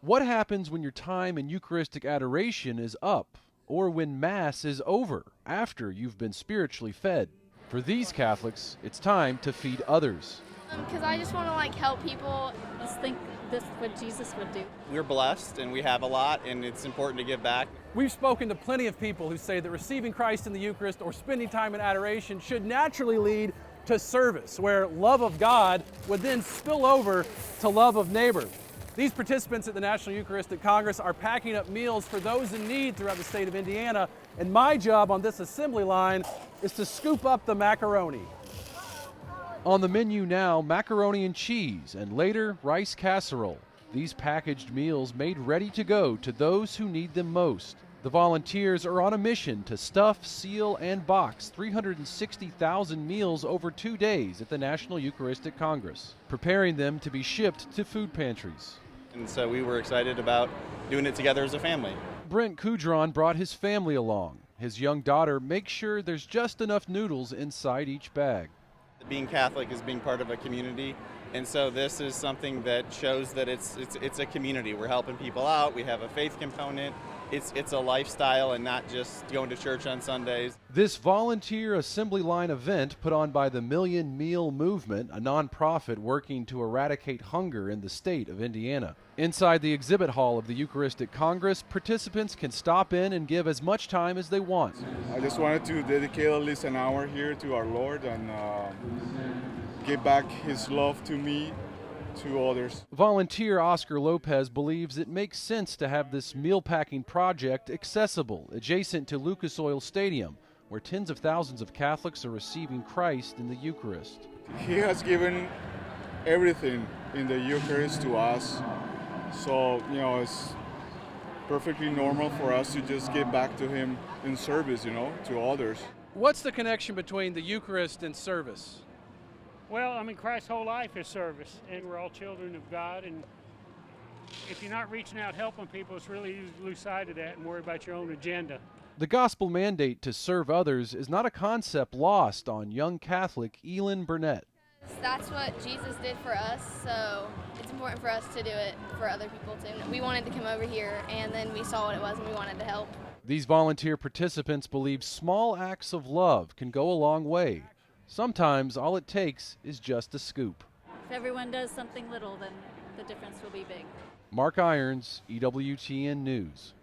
What happens when your time in Eucharistic adoration is up, or when Mass is over after you've been spiritually fed? For these Catholics, it's time to feed others. Because I just want to help people. Just think this is what Jesus would do. We're blessed and we have a lot, and it's important to give back. We've spoken to plenty of people who say that receiving Christ in the Eucharist or spending time in adoration should naturally lead to service, where love of God would then spill over to love of neighbor. These participants at the National Eucharistic Congress are packing up meals for those in need throughout the state of Indiana, and my job on this assembly line is to scoop up the macaroni. On the menu now, macaroni and cheese, and later, rice casserole. These packaged meals made ready to go to those who need them most. The volunteers are on a mission to stuff, seal, and box 360,000 meals over 2 days at the National Eucharistic Congress, preparing them to be shipped to food pantries. And so we were excited about doing it together as a family. Brent Kudron brought his family along. His young daughter makes sure there's just enough noodles inside each bag. Being Catholic is being part of a community, and so this is something that shows that it's a community. We're helping people out. We have a faith component. It's a lifestyle and not just going to church on Sundays. This volunteer assembly line event put on by the Million Meal Movement, a nonprofit working to eradicate hunger in the state of Indiana. Inside the exhibit hall of the Eucharistic Congress, participants can stop in and give as much time as they want. I just wanted to dedicate at least an hour here to our Lord and give back His love to me, to others. Volunteer Oscar Lopez believes it makes sense to have this meal packing project accessible, adjacent to Lucas Oil Stadium, where tens of thousands of Catholics are receiving Christ in the Eucharist. He has given everything in the Eucharist to us, so it's perfectly normal for us to just give back to Him in service, to others. What's the connection between the Eucharist and service? Well, Christ's whole life is service, and we're all children of God, and if you're not reaching out helping people, it's really easy to lose sight of that and worry about your own agenda. The gospel mandate to serve others is not a concept lost on young Catholic Elin Burnett. That's what Jesus did for us, so it's important for us to do it for other people too. We wanted to come over here, and then we saw what it was, and we wanted to help. These volunteer participants believe small acts of love can go a long way. Sometimes all it takes is just a scoop. If everyone does something little, then the difference will be big. Mark Irons, EWTN News.